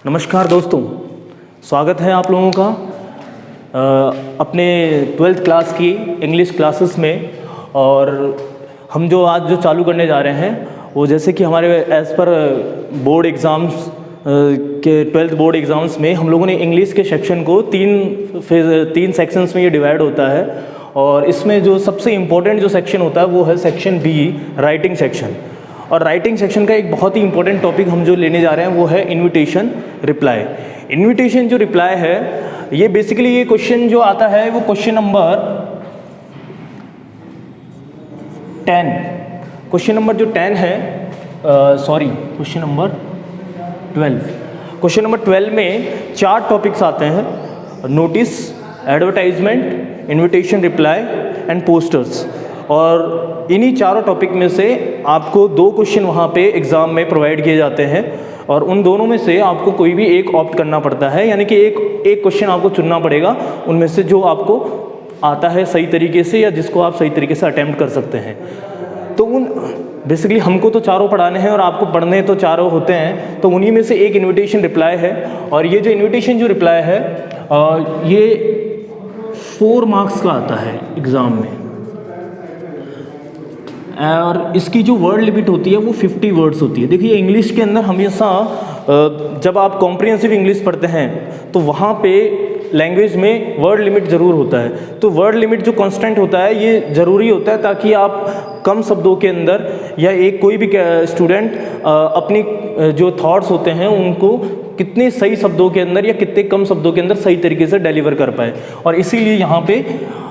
नमस्कार दोस्तों, स्वागत है आप लोगों का अपने 12th क्लास की इंग्लिश क्लासेस में। और हम जो आज चालू करने जा रहे हैं वो जैसे कि हमारे एज़ पर बोर्ड एग्ज़ाम्स के 12th बोर्ड एग्ज़ाम्स में हम लोगों ने इंग्लिश के सेक्शन को तीन सेक्शंस में ये डिवाइड होता है। और इसमें जो सबसे इम्पोर्टेंट जो सेक्शन होता है वो है सेक्शन बी, राइटिंग सेक्शन। और राइटिंग सेक्शन का एक बहुत ही इंपॉर्टेंट टॉपिक हम जो लेने जा रहे हैं वो है इनविटेशन रिप्लाई। इनविटेशन जो रिप्लाई है ये बेसिकली ये क्वेश्चन जो आता है वो क्वेश्चन नंबर 10, क्वेश्चन नंबर जो 10 है क्वेश्चन नंबर 12। क्वेश्चन नंबर 12 में 4 टॉपिक्स आते हैं: notice, advertisement, invitation reply and posters. और इन्हीं चारों टॉपिक में से आपको 2 क्वेश्चन वहाँ पे एग्ज़ाम में प्रोवाइड किए जाते हैं और उन दोनों में से आपको कोई भी एक ऑप्ट करना पड़ता है, यानी कि एक क्वेश्चन आपको चुनना पड़ेगा उनमें से जो आपको आता है सही तरीके से या जिसको आप सही तरीके से अटेम्प्ट कर सकते हैं। तो बेसिकली हमको तो चारों पढ़ाने हैं और आपको पढ़ने तो चारों होते हैं, तो उन्हीं में से एक इन्विटेशन रिप्लाई है। और ये जो इन्विटेशन जो रिप्लाई है ये 4 मार्क्स का आता है एग्ज़ाम में और इसकी जो वर्ड लिमिट होती है वो 50 वर्ड्स होती है। देखिए इंग्लिश के अंदर हमेशा जब आप कॉम्प्रिहेंसिव इंग्लिश पढ़ते हैं तो वहाँ पे लैंग्वेज में वर्ड लिमिट ज़रूर होता है। तो वर्ड लिमिट जो कांस्टेंट होता है ये ज़रूरी होता है ताकि आप कम शब्दों के अंदर या कोई भी स्टूडेंट अपनी जो थॉट्स होते हैं उनको कितने सही शब्दों के अंदर या कितने कम शब्दों के अंदर सही तरीके से डिलीवर कर पाए। और इसीलिए यहाँ पे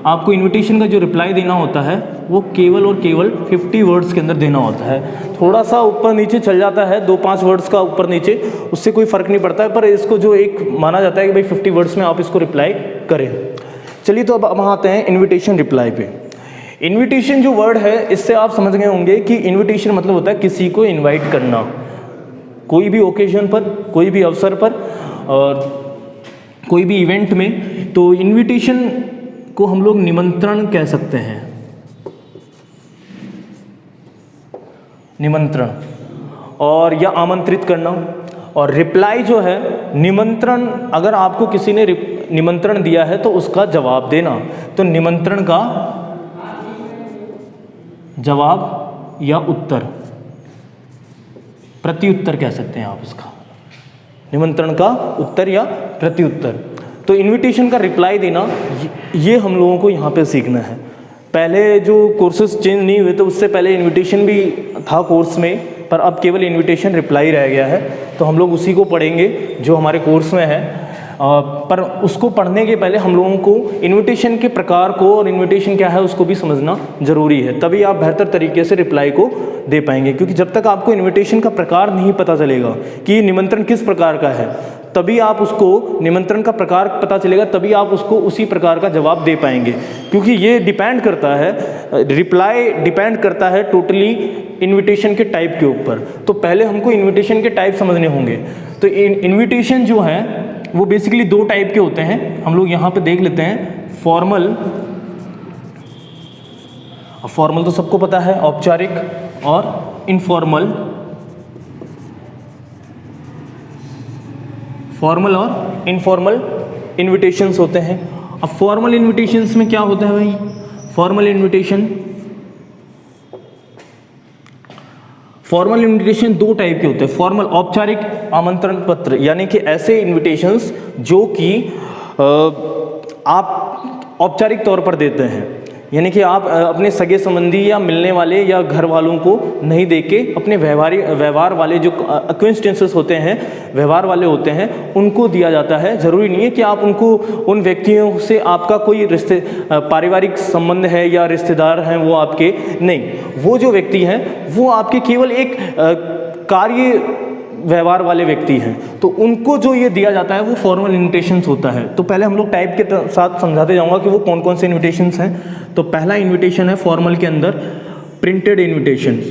आपको इनविटेशन का जो रिप्लाई देना होता है वो केवल और केवल 50 वर्ड्स के अंदर देना होता है। थोड़ा सा ऊपर नीचे चल जाता है 2-5 वर्ड्स का ऊपर नीचे, उससे कोई फ़र्क नहीं पड़ता है, पर इसको जो एक माना जाता है कि भाई 50 वर्ड्स में आप इसको रिप्लाई करें। चलिए तो अब हम आते हैं इन्विटेशन रिप्लाई पे। इन्विटेशन जो वर्ड है इससे आप समझ गए होंगे कि इन्विटेशन मतलब होता है किसी को इन्वाइट करना, कोई भी ओकेजन पर, कोई भी अवसर पर और कोई भी इवेंट में। तो इन्विटेशन को हम लोग निमंत्रण कह सकते हैं, निमंत्रण और या आमंत्रित करना। और रिप्लाई जो है निमंत्रण, अगर आपको किसी ने निमंत्रण दिया है तो उसका जवाब देना। तो निमंत्रण का जवाब या उत्तर, प्रत्युत्तर कह सकते हैं आप इसका, निमंत्रण का उत्तर या प्रत्युत्तर। तो इनविटेशन का रिप्लाई देना ये हम लोगों को यहाँ पे सीखना है। पहले जो कोर्सेज चेंज नहीं हुए तो उससे पहले इनविटेशन भी था कोर्स में, पर अब केवल इनविटेशन रिप्लाई रह गया है। तो हम लोग उसी को पढ़ेंगे जो हमारे कोर्स में है। पर उसको पढ़ने के पहले हम लोगों को इनविटेशन के प्रकार को और इनविटेशन क्या है उसको भी समझना ज़रूरी है, तभी आप बेहतर तरीके से रिप्लाई को दे पाएंगे। क्योंकि जब तक आपको इनविटेशन का प्रकार नहीं पता चलेगा कि निमंत्रण किस प्रकार का है, तभी आप उसको निमंत्रण का प्रकार पता चलेगा, तभी आप उसको उसी प्रकार का जवाब दे पाएंगे। क्योंकि ये डिपेंड करता है, रिप्लाई डिपेंड करता है टोटली इनविटेशन के टाइप के ऊपर। तो पहले हमको इनविटेशन के टाइप समझने होंगे। तो इनविटेशन जो है वो बेसिकली 2 टाइप के होते हैं, हम लोग यहाँ पे देख लेते हैं। फॉर्मल, फॉर्मल तो सबको पता है, औपचारिक, और इनफॉर्मल। फॉर्मल और इनफॉर्मल इनविटेशंस होते हैं। अब फॉर्मल इनविटेशंस में क्या होता है भाई? फॉर्मल इनविटेशन 2 टाइप के होते हैं। फॉर्मल औपचारिक आमंत्रण पत्र, यानी कि ऐसे इनविटेशंस जो कि आप औपचारिक तौर पर देते हैं, यानी कि आप अपने सगे संबंधी या मिलने वाले या घर वालों को नहीं देके अपने व्यवहार वाले जो एक्विंटेंसेस होते हैं, व्यवहार वाले होते हैं, उनको दिया जाता है। ज़रूरी नहीं है कि आप उनको, उन व्यक्तियों से आपका कोई पारिवारिक संबंध है या रिश्तेदार हैं वो आपके, नहीं, वो जो व्यक्ति हैं वो आपके केवल एक कार्य व्यवहार वाले व्यक्ति हैं, तो उनको जो ये दिया जाता है वो फॉर्मल इन्विटेशंस होता है। तो पहले हम लोग टाइप के साथ समझाते जाऊंगा कि वो कौन कौन से इन्विटेशंस हैं। तो पहला इन्विटेशन है फॉर्मल के अंदर प्रिंटेड इन्विटेशंस,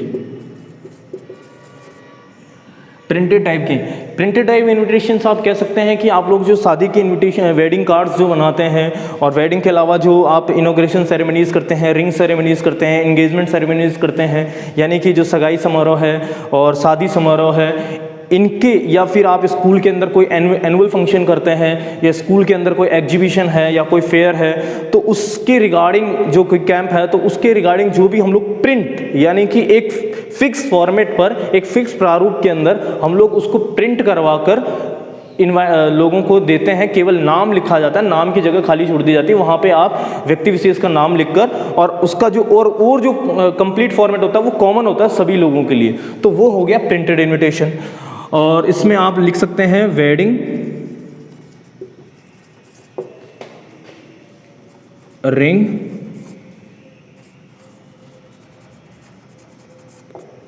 प्रिंटेड टाइप के। प्रिंटेड टाइप इन्विटेशंस आप कह सकते हैं कि आप लोग जो शादी के इन्विटेशन, वेडिंग कार्ड्स जो बनाते हैं, और वेडिंग के अलावा जो आप इनॉग्रेशन सेरेमनीज़ करते हैं, रिंग सेरेमनीज़ करते हैं, एंगेजमेंट सेरेमनीज़ करते हैं, यानी कि जो सगाई समारोह है और शादी समारोह है, इनके या फिर आप स्कूल के अंदर कोई एनुअल फंक्शन करते हैं या स्कूल के अंदर कोई एग्जीबिशन है या कोई फेयर है, तो उसके रिगार्डिंग जो कोई कैंप है तो उसके रिगार्डिंग जो भी हम लोग प्रिंट यानी कि एक फिक्स फॉर्मेट पर एक फिक्स प्रारूप के अंदर हम लोग उसको प्रिंट करवा कर लोगों को देते हैं। केवल नाम लिखा जाता है, नाम की जगह खाली छोड़ दी जाती है, वहाँ पे आप व्यक्ति विशेष का नाम लिखकर और उसका जो और जो कंप्लीट फॉर्मेट होता है वो कॉमन होता है सभी लोगों के लिए, तो वो हो गया प्रिंटेड इनविटेशन। और इसमें आप लिख सकते हैं वेडिंग,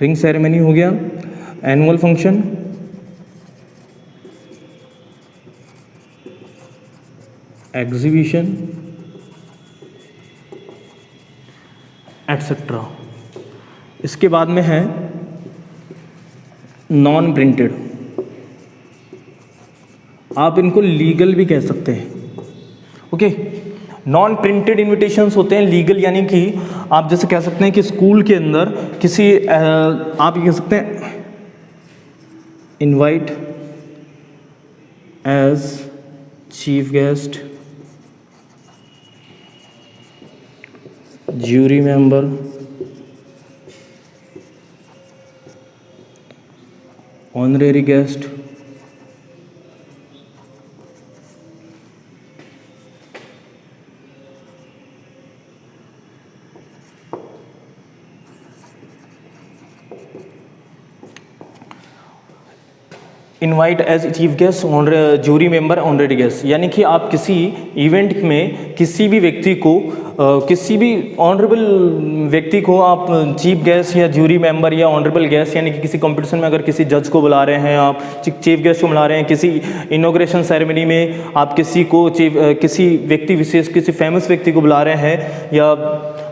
रिंग सेरेमनी हो गया, एनुअल फंक्शन, एग्जीबिशन एटसेट्रा। इसके बाद में है नॉन प्रिंटेड, आप इनको लीगल भी कह सकते हैं। ओके, नॉन प्रिंटेड इनविटेशंस होते हैं लीगल, यानी कि आप जैसे कह सकते हैं कि स्कूल के अंदर किसी आप ये कह सकते हैं invite as chief guest, jury member, honorary guest, invite as chief guest, jury member, honorary guest. यानी कि आप किसी इवेंट में किसी भी व्यक्ति को किसी भी ऑनरेबल व्यक्ति को आप चीफ गेस्ट या ज्यूरी मेंबर या ऑनरेबल गेस्ट, यानी कि किसी कंपटीशन में अगर किसी जज को बुला रहे हैं, आप चीफ गेस्ट को बुला रहे हैं, किसी इनॉग्रेशन सेरेमनी में आप किसी को किसी व्यक्ति विशेष, किसी फेमस व्यक्ति को बुला रहे हैं, या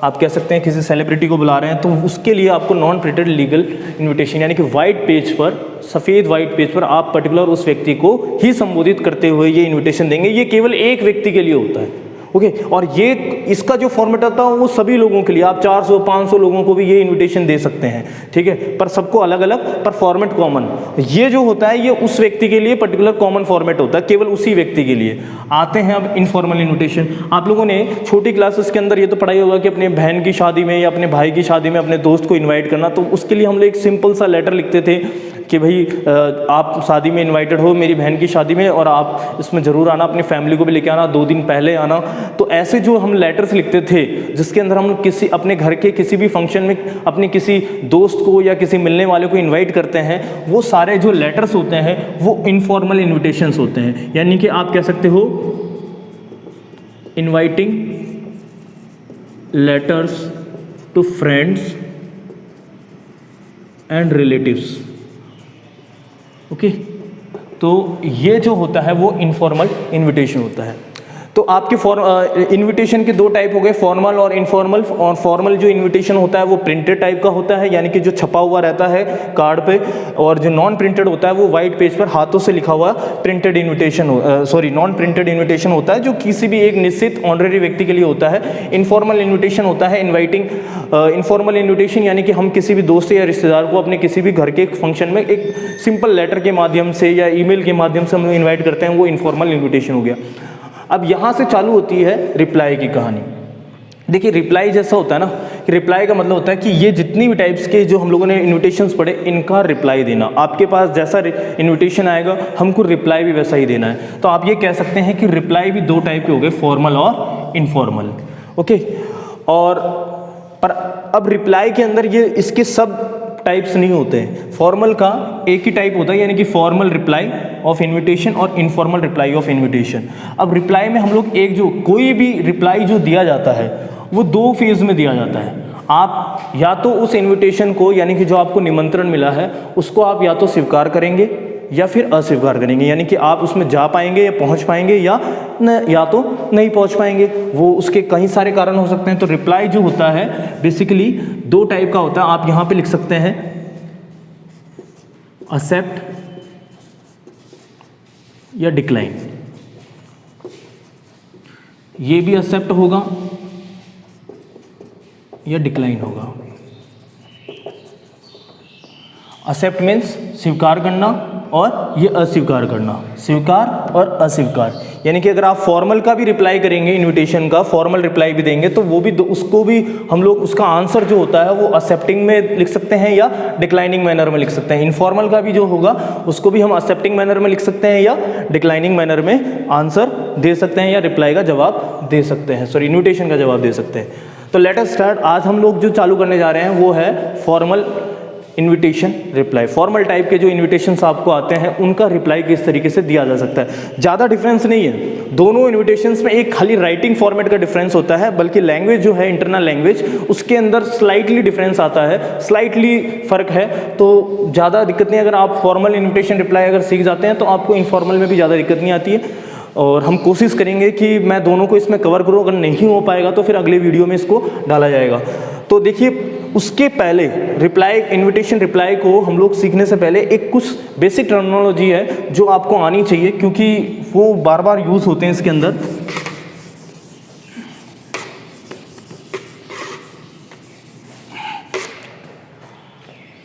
आप कह सकते हैं किसी सेलिब्रिटी को बुला रहे हैं, तो उसके लिए आपको नॉन प्रिंटेड लीगल इन्विटेशन यानी कि वाइट पेज पर, सफ़ेद वाइट पेज पर आप पर्टिकुलर उस व्यक्ति को ही संबोधित करते हुए ये इन्विटेशन देंगे। ये केवल एक व्यक्ति के लिए होता है। ओके, और ये इसका जो फॉर्मेट आता है वो सभी लोगों के लिए, आप 400-500 लोगों को भी ये इनविटेशन दे सकते हैं, ठीक है, पर सबको अलग अलग, पर फॉर्मेट कॉमन। ये जो होता है ये उस व्यक्ति के लिए पर्टिकुलर कॉमन फॉर्मेट होता है, केवल उसी व्यक्ति के लिए। आते हैं अब इनफॉर्मल इनविटेशन। आप लोगों ने छोटी क्लासेस के अंदर ये तो पढ़ाई होगा कि अपने बहन की शादी में या अपने भाई की शादी में अपने दोस्त को इन्वाइट करना, तो उसके लिए हम लोग एक सिंपल सा लेटर लिखते थे कि भाई आप शादी में इनवाइटेड हो, मेरी बहन की शादी में, और आप इसमें ज़रूर आना, अपनी फैमिली को भी लेके आना, 2 दिन पहले आना। तो ऐसे जो हम लेटर्स लिखते थे जिसके अंदर हम किसी अपने घर के किसी भी फंक्शन में अपने किसी दोस्त को या किसी मिलने वाले को इनवाइट करते हैं, वो सारे जो लेटर्स होते हैं वो इनफॉर्मल इनविटेशंस होते हैं। यानी कि आप कह सकते हो inviting letters to friends and relatives. Okay, तो ये जो होता है वो इनफॉर्मल इनविटेशन होता है। तो आपके इनविटेशन के 2 टाइप हो गए, फॉर्मल और इनफॉर्मल। और फॉर्मल जो इनविटेशन होता है वो प्रिंटेड टाइप का होता है, यानी कि जो छपा हुआ रहता है कार्ड पे, और जो नॉन प्रिंटेड होता है वो वाइट पेज पर हाथों से लिखा हुआ printed invitation non printed invitation होता है, जो किसी भी एक निश्चित ऑनरेरी व्यक्ति के लिए होता है। इनफॉर्मल इन्विटेशन होता है इनवाइटिंग इनफॉर्मल इन्विटेशन, यानी कि हम किसी भी दोस्त या रिश्तेदार को अपने किसी भी घर के फंक्शन में एक सिंपल लेटर के माध्यम से या ईमेल के माध्यम से हम लोग इन्वाइट करते हैं, वो इनफॉर्मल इन्विटेशन हो गया। अब यहाँ से चालू होती है रिप्लाई की कहानी। देखिए, रिप्लाई जैसा होता है ना, कि रिप्लाई का मतलब होता है कि ये जितनी भी टाइप्स के जो हम लोगों ने इन्विटेशंस पढ़े इनका रिप्लाई देना। आपके पास जैसा इन्विटेशन आएगा हमको रिप्लाई भी वैसा ही देना है। तो आप ये कह सकते हैं कि रिप्लाई भी 2 टाइप के हो गए, फॉर्मल और इनफॉर्मल। ओके, और पर अब रिप्लाई के अंदर ये इसके सब टाइप्स नहीं होते हैं। फॉर्मल का एक ही टाइप होता है, यानी कि फॉर्मल रिप्लाई ऑफ इनविटेशन और इनफॉर्मल रिप्लाई ऑफ इनविटेशन। अब रिप्लाई में हम लोग एक जो कोई भी रिप्लाई जो दिया जाता है वो 2 फेज में दिया जाता है। आप या तो उस इनविटेशन को, यानी कि जो आपको निमंत्रण मिला है उसको आप या तो स्वीकार करेंगे या फिर अस्वीकार करेंगे, यानी कि आप उसमें जा पाएंगे या पहुंच पाएंगे या तो नहीं पहुंच पाएंगे। वो उसके कई सारे कारण हो सकते हैं। तो रिप्लाई जो होता है बेसिकली 2 टाइप का होता है। आप यहां पे लिख सकते हैं एक्सेप्ट या डिक्लाइन। ये भी एक्सेप्ट होगा या डिक्लाइन होगा। एक्सेप्ट मीन्स स्वीकार करना, और ये अस्वीकार करना, स्वीकार और अस्वीकार। यानी कि अगर आप फॉर्मल का भी रिप्लाई करेंगे, इनविटेशन का फॉर्मल रिप्लाई भी देंगे, तो वो भी उसको भी हम लोग उसका आंसर जो होता है वो एक्सेप्टिंग में लिख सकते हैं या डिक्लाइनिंग मैनर में लिख सकते हैं। इनफॉर्मल का भी जो होगा उसको भी हम एक्सेप्टिंग मैनर में लिख सकते हैं या डिक्लाइनिंग मैनर में आंसर दे सकते हैं या रिप्लाई का जवाब दे सकते हैं, सॉरी इन्विटेशन का जवाब दे सकते हैं। तो लेट अस स्टार्ट। आज हम लोग जो चालू करने जा रहे हैं वो है formal invitation reply. Formal type के जो इन्विटेशंस आपको आते हैं उनका रिप्लाई किस तरीके से दिया जा सकता है। ज़्यादा डिफरेंस नहीं है दोनों इन्विटेशंस में, एक खाली राइटिंग फॉर्मेट का डिफरेंस होता है, बल्कि लैंग्वेज जो है इंटरनल लैंग्वेज उसके अंदर स्लाइटली डिफरेंस आता है, स्लाइटली फ़र्क है। तो ज़्यादा दिक्कत नहीं, अगर आप फॉर्मल इन्विटेशन रिप्लाई अगर सीख जाते हैं तो आपको इनफॉर्मल में भी ज़्यादा दिक्कत नहीं आती है। और हम कोशिश करेंगे कि मैं दोनों को इसमें कवर करूँ, अगर नहीं हो पाएगा तो फिर अगले वीडियो में इसको डाला जाएगा। तो देखिए उसके पहले रिप्लाई, इन्विटेशन रिप्लाई को हम लोग सीखने से पहले एक कुछ बेसिक टर्मिनोलॉजी है जो आपको आनी चाहिए, क्योंकि वो बार बार यूज़ होते हैं इसके अंदर।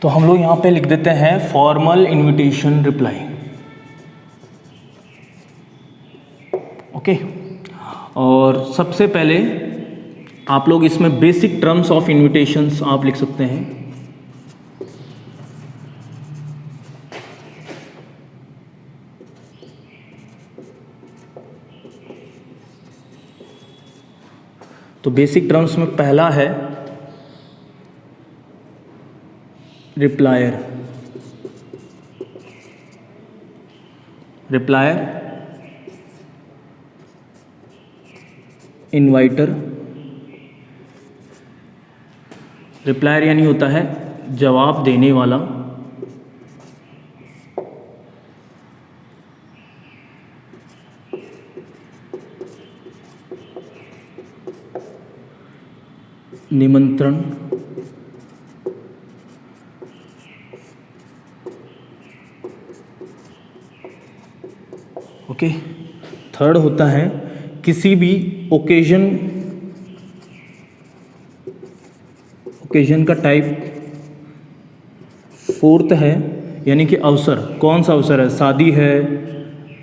तो हम लोग यहाँ पे लिख देते हैं फॉर्मल इन्विटेशन रिप्लाई, ओके। और सबसे पहले आप लोग इसमें बेसिक टर्म्स ऑफ इन्विटेशंस आप लिख सकते हैं। तो बेसिक टर्म्स में पहला है रिप्लायर, रिप्लायर, इनवाइटर। रिप्लायर यानी होता है जवाब देने वाला, निमंत्रण, ओके। थर्ड होता है किसी भी ओकेजन का टाइप। फोर्थ है यानी कि अवसर, कौन सा अवसर है, शादी है,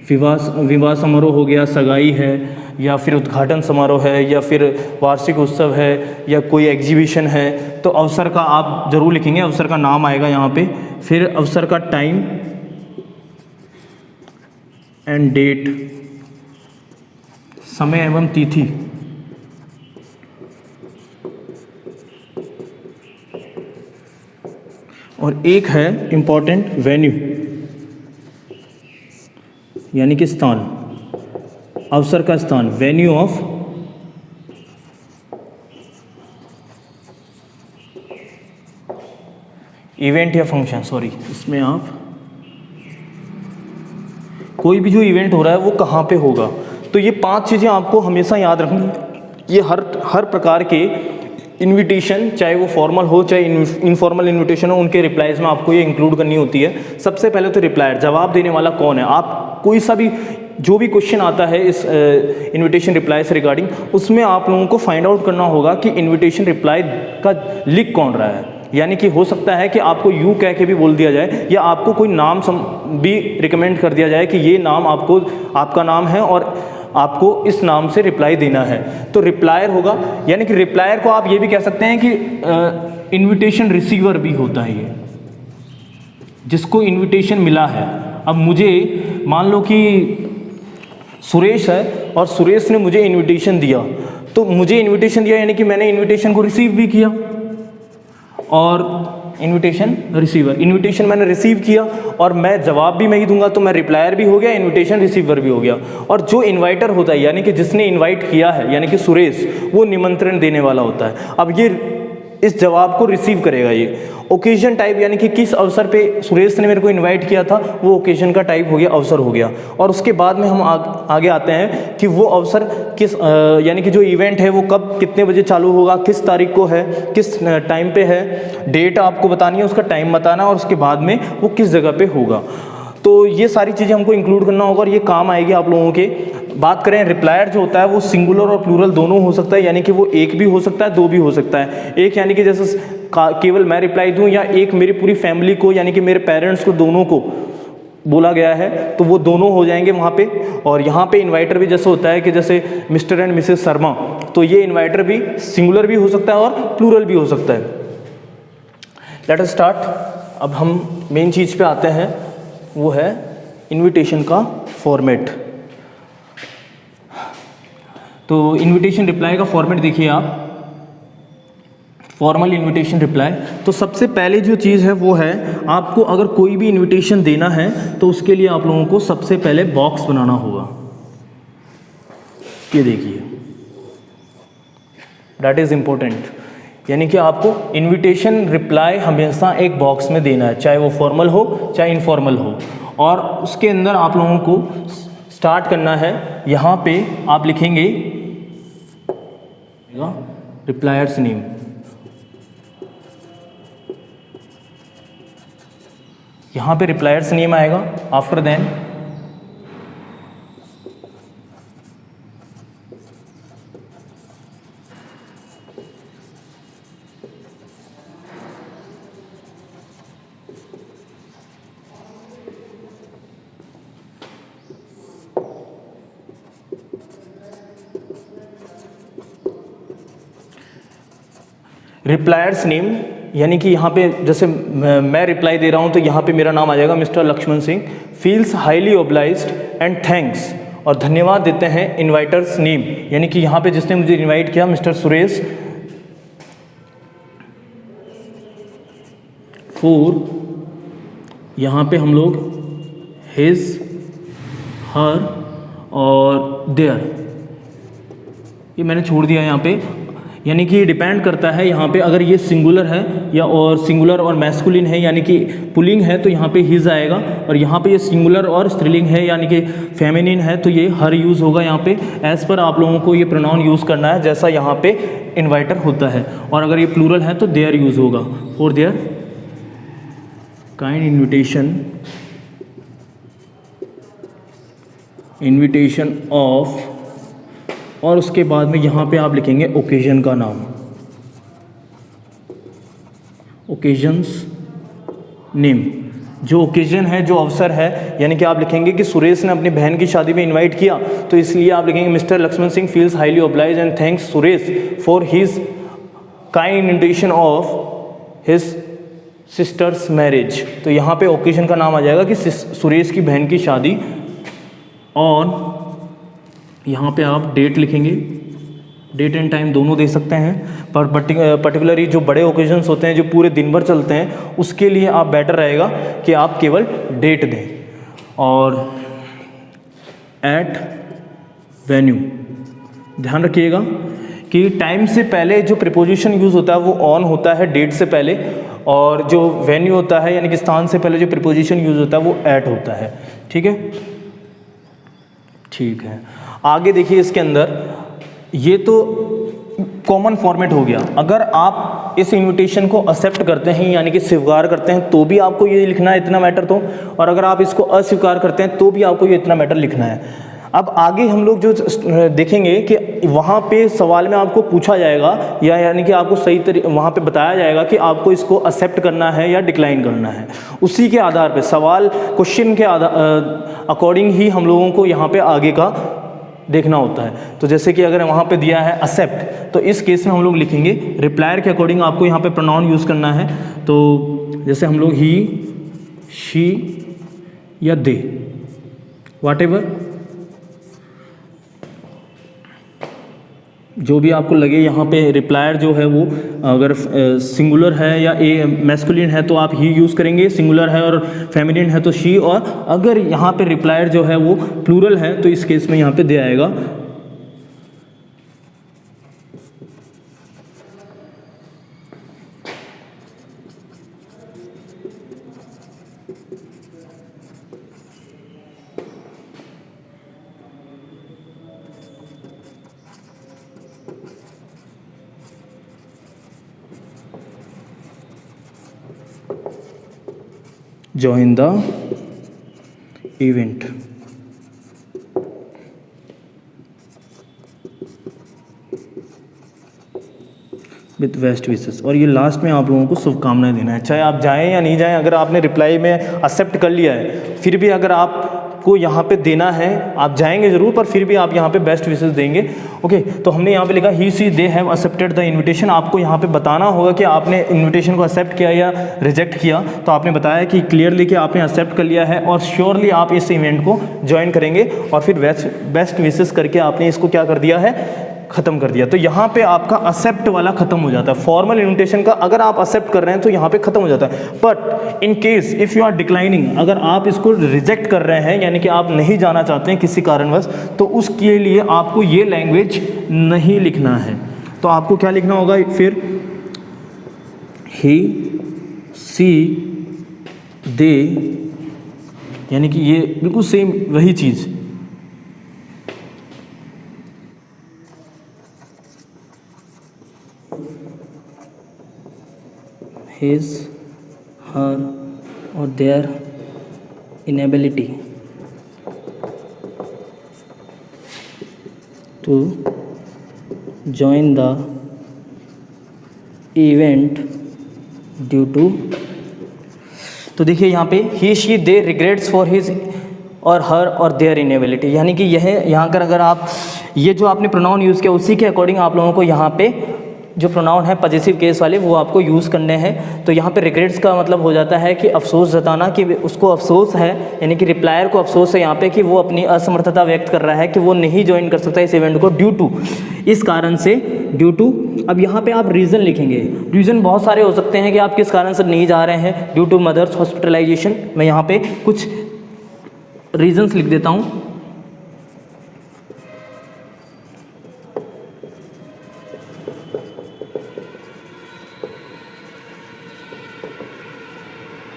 विवाह समारोह हो गया, सगाई है, या फिर उद्घाटन समारोह है, या फिर वार्षिक उत्सव है, या कोई एग्जीबिशन है। तो अवसर का आप जरूर लिखेंगे, अवसर का नाम आएगा यहाँ पे। फिर अवसर का टाइम एंड डेट, समय एवं तिथि। और एक है इम्पॉर्टेंट वेन्यू यानी कि स्थान, अवसर का स्थान, वेन्यू ऑफ इवेंट या फंक्शन। सॉरी, इसमें आप कोई भी जो इवेंट हो रहा है वो कहाँ पे होगा। तो ये 5 चीज़ें आपको हमेशा याद रखनी। ये हर प्रकार के इनविटेशन, चाहे वो फॉर्मल हो चाहे इनफॉर्मल इनविटेशन हो, उनके रिप्लाईज में आपको ये इंक्लूड करनी होती है। सबसे पहले तो रिप्लायर, जवाब देने वाला कौन है। आप कोई सा भी जो भी क्वेश्चन आता है इस इनविटेशन रिप्लाई से रिगार्डिंग, उसमें आप लोगों को फाइंड आउट करना होगा कि इनविटेशन रिप्लाई का लिख कौन रहा है। यानी कि हो सकता है कि आपको यू कह के भी बोल दिया जाए, या आपको कोई नाम भी रिकमेंड कर दिया जाए कि ये नाम आपका नाम है और आपको इस नाम से रिप्लाई देना है। तो रिप्लायर होगा, यानी कि रिप्लायर को आप ये भी कह सकते हैं कि इनविटेशन रिसीवर भी होता है ये, जिसको इनविटेशन मिला है। अब मुझे मान लो कि सुरेश है और सुरेश ने मुझे इनविटेशन दिया, तो मुझे इनविटेशन दिया यानी कि मैंने इनविटेशन को रिसीव भी किया। और इनविटेशन रिसीवर, इनविटेशन मैंने रिसीव किया और मैं जवाब भी मैं ही दूंगा, तो मैं रिप्लायर भी हो गया, इनविटेशन रिसीवर भी हो गया। और जो इनवाइटर होता है यानी कि जिसने इनवाइट किया है यानी कि सुरेश, वो निमंत्रण देने वाला होता है। अब ये इस जवाब को रिसीव करेगा। ये ओकेजन टाइप यानी कि किस अवसर पे सुरेश ने मेरे को इनवाइट किया था, वो ओकेजन का टाइप हो गया, अवसर हो गया। और उसके बाद में हम आगे आते हैं कि वो अवसर किस यानी कि जो इवेंट है वो कब कितने बजे चालू होगा, किस तारीख को है, किस टाइम पे है, डेट आपको बतानी है, उसका टाइम बताना, और उसके बाद में वो किस जगह पे होगा। तो ये सारी चीज़ें हमको इंक्लूड करना होगा और ये काम आएगी आप लोगों के। बात करें रिप्लायर जो होता है वो सिंगुलर और प्लूरल दोनों हो सकता है, यानी कि वो एक भी हो सकता है, दो भी हो सकता है। एक यानी कि जैसे केवल मैं रिप्लाई दूं, या एक मेरी पूरी फैमिली को यानी कि मेरे पेरेंट्स को, दोनों को बोला गया है तो वो दोनों हो जाएंगे वहाँ पे। और यहाँ पे इन्वाइटर भी जैसे होता है कि जैसे मिस्टर एंड मिसेस शर्मा, तो ये इन्वाइटर भी सिंगुलर भी हो सकता है और प्लूरल भी हो सकता है। Let us start. अब हम मेन चीज़ पे आते हैं, वो है इनविटेशन का फॉर्मेट। तो इनविटेशन रिप्लाई का फॉर्मेट देखिए आप, फॉर्मल इनविटेशन रिप्लाई। तो सबसे पहले जो चीज़ है वो है, आपको अगर कोई भी इनविटेशन देना है तो उसके लिए आप लोगों को सबसे पहले बॉक्स बनाना होगा। ये देखिए, दैट इज़ इम्पोर्टेंट, यानी कि आपको इनविटेशन रिप्लाई हमेशा एक बॉक्स में देना है, चाहे वो फॉर्मल हो चाहे इनफॉर्मल हो। और उसके अंदर आप लोगों को स्टार्ट करना है, यहाँ पे आप लिखेंगे रिप्लायर्स नेम। यहाँ पे रिप्लायर्स नेम आएगा। आफ्टर देन रिप्लायर्स नेम, यानी कि यहाँ पे जैसे मैं रिप्लाई दे रहा हूँ तो यहाँ पे मेरा नाम आ जाएगा mister Lakshman Singh, feels highly obliged and thanks, और धन्यवाद देते हैं इनवाइटर्स नेम, यानी कि यहाँ पे जिसने मुझे इनवाइट किया मिस्टर सुरेश, फॉर, यहाँ पे हम लोग हिज, हर और देयर, ये मैंने छोड़ दिया यहाँ पे, यानी कि ये डिपेंड करता है यहाँ पे अगर ये सिंगुलर है या और सिंगुलर और मैस्कुलिन है यानी कि पुलिंग है तो यहाँ पे हिज आएगा, और यहाँ पे ये सिंगुलर और स्त्रीलिंग है यानी कि फेमिनिन है तो ये हर यूज़ होगा। यहाँ पे एज पर आप लोगों को ये प्रोनाउन यूज़ करना है जैसा यहाँ पे इन्वाइटर होता है, और अगर ये प्लूरल है तो देयर यूज़ होगा, for their kind invitation of, और उसके बाद में यहाँ पे आप लिखेंगे ओकेजन का नाम, ओकेजन्स नेम, जो ओकेजन है, जो अवसर है, यानी कि आप लिखेंगे कि सुरेश ने अपनी बहन की शादी में इनवाइट किया तो इसलिए आप लिखेंगे mister Lakshman Singh feels highly obliged and thanks Suresh for his kind invitation of his sister's marriage. तो यहाँ पे ओकेजन का नाम आ जाएगा कि सुरेश की बहन की शादी, और यहाँ पे आप डेट लिखेंगे, डेट एंड टाइम दोनों दे सकते हैं, पर पर्टिकुलरली जो बड़े ओकेजन्स होते हैं जो पूरे दिन भर चलते हैं उसके लिए आप बेटर रहेगा कि आप केवल डेट दें। और एट वेन्यू, ध्यान रखिएगा कि टाइम से पहले जो प्रीपोजिशन यूज़ होता है वो ऑन होता है डेट से पहले, और जो वेन्यू होता है यानी कि स्थान से पहले जो प्रीपोजिशन यूज़ होता है वो एट होता है। ठीक है, ठीक है। आगे देखिए, इसके अंदर ये तो कॉमन फॉर्मेट हो गया। अगर आप इस इनविटेशन को एक्सेप्ट करते हैं यानी कि स्वीकार करते हैं तो भी आपको ये लिखना है इतना मैटर तो, और अगर आप इसको अस्वीकार करते हैं तो भी आपको ये इतना मैटर लिखना है। अब आगे हम लोग जो देखेंगे कि वहाँ पे सवाल में आपको पूछा जाएगा या यानी कि आपको सही वहाँ पे बताया जाएगा कि आपको इसको एक्सेप्ट करना है या डिक्लाइन करना है। उसी के आधार पे सवाल क्वेश्चन के अकॉर्डिंग ही हम लोगों को यहाँ पे आगे का देखना होता है। तो जैसे कि अगर वहाँ पे दिया है एक्सेप्ट, तो इस केस में हम लोग लिखेंगे रिप्लायर के अकॉर्डिंग आपको यहाँ पे प्रोनाउन यूज़ करना है। तो जैसे हम लोग ही, शी या दे, व्हाटएवर जो भी आपको लगे। यहाँ पे रिप्लायर जो है वो अगर सिंगुलर है या मैस्कुलिन है तो आप ही यूज़ करेंगे, सिंगुलर है और फेमिनिन है तो शी, और अगर यहाँ पे रिप्लायर जो है वो प्लूरल है तो इस केस में यहाँ पे दे आएगा। join the event। With best wishes. और ये लास्ट में आप लोगों को शुभकामनाएं देना है, चाहे आप जाएं या नहीं जाएं। अगर आपने रिप्लाई में एक्सेप्ट कर लिया है, फिर भी अगर आपको यहाँ पे देना है, आप जाएंगे ज़रूर, पर फिर भी आप यहाँ पे बेस्ट विशेस देंगे। ओके, तो हमने यहाँ पे लिखा he see they have accepted the invitation. आपको यहाँ पे बताना होगा कि आपने इन्विटेशन को एक्सेप्ट किया या रिजेक्ट किया। तो आपने बताया कि क्लियरली कि आपने एक्सेप्ट कर लिया है और श्योरली आप इस इवेंट को ज्वाइन करेंगे, और फिर बेस्ट विशेस करके आपने इसको क्या कर दिया है, ख़त्म कर दिया। तो यहाँ पे आपका एक्सेप्ट वाला ख़त्म हो जाता है। फॉर्मल इन्विटेशन का अगर आप एक्सेप्ट कर रहे हैं तो यहाँ पे ख़त्म हो जाता है। But in case if you are declining, अगर आप इसको रिजेक्ट कर रहे हैं, यानी कि आप नहीं जाना चाहते हैं किसी कारणवश, तो उसके लिए आपको ये लैंग्वेज नहीं लिखना है। तो आपको क्या लिखना होगा फिर, ही सी दे, यानी कि ये बिल्कुल सेम वही चीज़। his, her or their inability to join the event due to। तो देखिए यहाँ पे he, she, they regrets for his और हर और their inability, यानी कि यह यहाँ कर अगर आप ये जो आपने प्रोनाउन यूज़ किया उसी के अकॉर्डिंग आप लोगों को यहाँ पे जो प्रोनाउन है पॉजिटिव केस वाले वो आपको यूज़ करने हैं। तो यहाँ पे रिग्रेट्स का मतलब हो जाता है कि अफसोस जताना, कि उसको अफसोस है, यानी कि रिप्लायर को अफसोस है यहाँ पे कि वो अपनी असमर्थता व्यक्त कर रहा है कि वो नहीं ज्वाइन कर सकता इस इवेंट को ड्यू टू, इस कारण से, ड्यू टू। अब यहाँ पे आप रीज़न लिखेंगे। रीज़न बहुत सारे हो सकते हैं कि आप किस कारण से नहीं जा रहे हैं, ड्यू टू मदर्स हॉस्पिटलाइजेशन। मैं यहाँ पे कुछ रीजन्स लिख देता हूँ।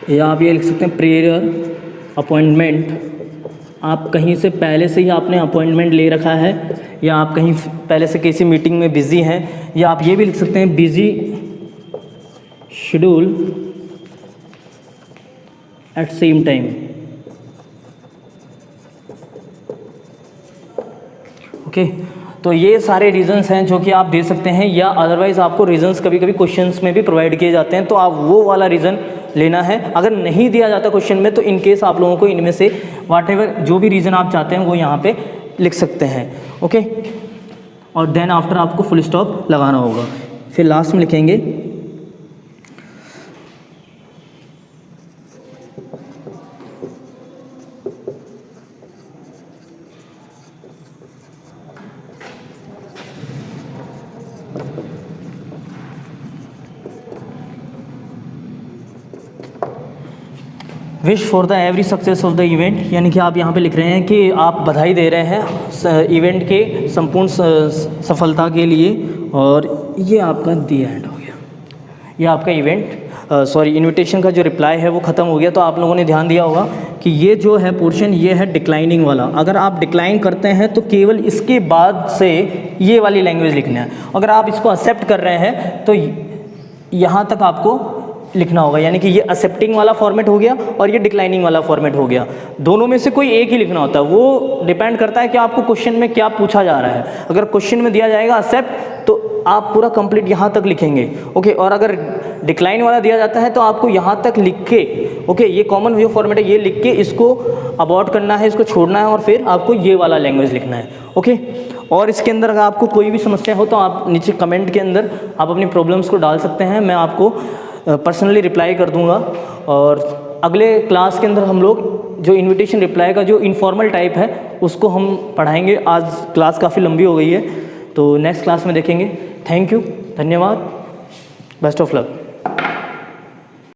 या आप ये लिख सकते हैं प्रेयर अपॉइंटमेंट, आप कहीं से पहले से ही आपने अपॉइंटमेंट ले रखा है, या आप कहीं पहले से किसी मीटिंग में बिज़ी हैं, या आप ये भी लिख सकते हैं busy schedule at same time. Okay, तो ये सारे रीजंस हैं जो कि आप दे सकते हैं, या अदरवाइज़ आपको रीजंस कभी कभी क्वेश्चंस में भी प्रोवाइड किए जाते हैं, तो आप वो वाला रीज़न लेना है। अगर नहीं दिया जाता क्वेश्चन में तो इन केस आप लोगों को इनमें से व्हाटएवर जो भी रीज़न आप चाहते हैं वो यहाँ पे लिख सकते हैं। ओके, और देन आफ्टर आपको फुल स्टॉप लगाना होगा। फिर लास्ट में लिखेंगे wish for the every success of the event, यानी कि आप यहाँ पे लिख रहे हैं कि आप बधाई दे रहे हैं इवेंट के संपूर्ण सफलता के लिए। और ये आपका दी एंड हो गया, ये आपका इवेंट इनविटेशन का जो रिप्लाई है वो ख़त्म हो गया। तो आप लोगों ने ध्यान दिया होगा कि ये जो है पोर्शन ये है डिक्लाइनिंग वाला। अगर आप डिक्लाइन करते हैं तो केवल इसके बाद से ये वाली लैंग्वेज लिखना है। अगर आप इसको एक्सेप्ट कर रहे हैं तो यहाँ तक आपको लिखना होगा, यानी कि ये एक्सेप्टिंग वाला फॉर्मेट हो गया और ये डिक्लाइनिंग वाला फॉर्मेट हो गया। दोनों में से कोई एक ही लिखना होता है, वो डिपेंड करता है कि आपको क्वेश्चन में क्या पूछा जा रहा है। अगर क्वेश्चन में दिया जाएगा एक्सेप्ट तो आप पूरा कंप्लीट यहाँ तक लिखेंगे। ओके, और अगर डिक्लाइन वाला दिया जाता है तो आपको यहाँ तक लिख के, ओके, ये कॉमन व्यू फॉर्मेट है, ये लिख के इसको अबॉर्ट करना है, इसको छोड़ना है, और फिर आपको ये वाला लैंग्वेज लिखना है। ओके, और इसके अंदर अगर आपको कोई भी समस्या हो तो आप नीचे कमेंट के अंदर आप अपनी प्रॉब्लम्स को डाल सकते हैं, मैं आपको पर्सनली रिप्लाई कर दूंगा। और अगले क्लास के अंदर हम लोग जो इनविटेशन रिप्लाई का जो इनफॉर्मल टाइप है उसको हम पढ़ाएंगे। आज क्लास काफ़ी लंबी हो गई है, तो नेक्स्ट क्लास में देखेंगे। थैंक यू, धन्यवाद, बेस्ट ऑफ लक।